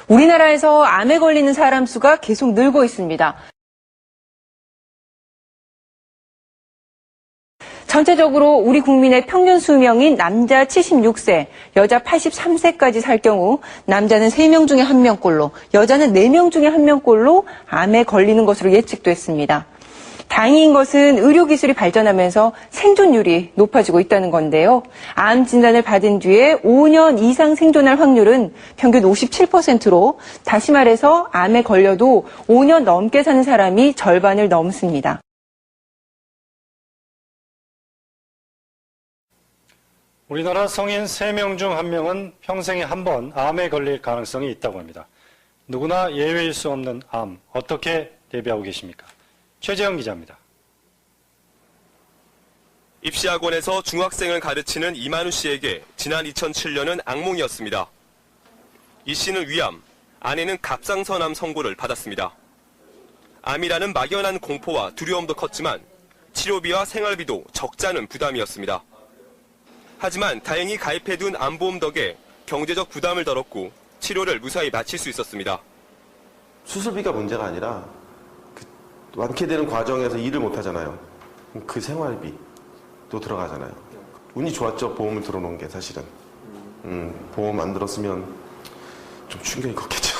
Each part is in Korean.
우리나라에서 암에 걸리는 사람 수가 계속 늘고 있습니다. 전체적으로 우리 국민의 평균 수명인 남자 76세, 여자 83세까지 살 경우 남자는 3명 중에 1명꼴로, 여자는 4명 중에 1명꼴로 암에 걸리는 것으로 예측됐습니다. 다행인 것은 의료기술이 발전하면서 생존율이 높아지고 있다는 건데요. 암 진단을 받은 뒤에 5년 이상 생존할 확률은 평균 57%로 다시 말해서 암에 걸려도 5년 넘게 사는 사람이 절반을 넘습니다. 우리나라 성인 3명 중 1명은 평생에 한 번 암에 걸릴 가능성이 있다고 합니다. 누구나 예외일 수 없는 암, 어떻게 대비하고 계십니까? 최재형 기자입니다. 입시학원에서 중학생을 가르치는 이만우 씨에게 지난 2007년은 악몽이었습니다. 이 씨는 위암, 아내는 갑상선암 선고를 받았습니다. 암이라는 막연한 공포와 두려움도 컸지만 치료비와 생활비도 적잖은 부담이었습니다. 하지만 다행히 가입해둔 암보험 덕에 경제적 부담을 덜었고 치료를 무사히 마칠 수 있었습니다. 수술비가 문제가 아니라 완쾌되는 과정에서 일을 못 하잖아요. 그 생활비도 들어가잖아요. 운이 좋았죠. 보험을 들어놓은 게 사실은. 보험 안 들었으면 좀 충격이 컸겠죠.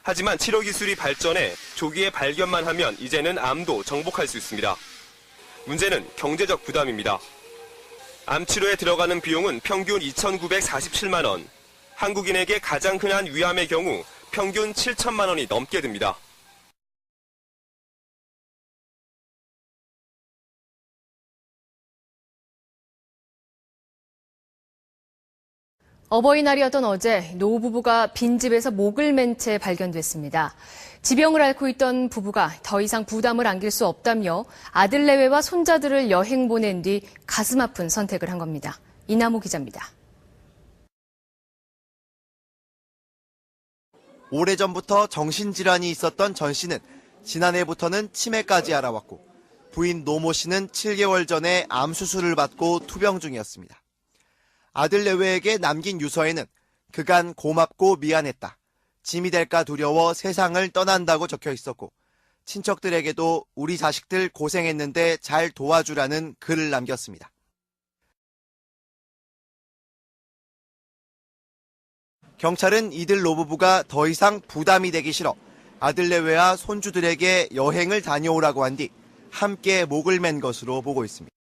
하지만 치료 기술이 발전해 조기에 발견만 하면 이제는 암도 정복할 수 있습니다. 문제는 경제적 부담입니다. 암 치료에 들어가는 비용은 평균 2,947만 원, 한국인에게 가장 흔한 위암의 경우 평균 7천만 원이 넘게 듭니다. 어버이날이었던 어제 노부부가 빈집에서 목을 맨 채 발견됐습니다. 지병을 앓고 있던 부부가 더 이상 부담을 안길 수 없다며 아들 내외와 손자들을 여행 보낸 뒤 가슴 아픈 선택을 한 겁니다. 이남호 기자입니다. 오래전부터 정신질환이 있었던 전 씨는 지난해부터는 치매까지 알아왔고 부인 노모 씨는 7개월 전에 암 수술을 받고 투병 중이었습니다. 아들 내외에게 남긴 유서에는 그간 고맙고 미안했다. 짐이 될까 두려워 세상을 떠난다고 적혀 있었고 친척들에게도 우리 자식들 고생했는데 잘 도와주라는 글을 남겼습니다. 경찰은 이들 노부부가 더 이상 부담이 되기 싫어 아들 내외와 손주들에게 여행을 다녀오라고 한 뒤 함께 목을 맨 것으로 보고 있습니다.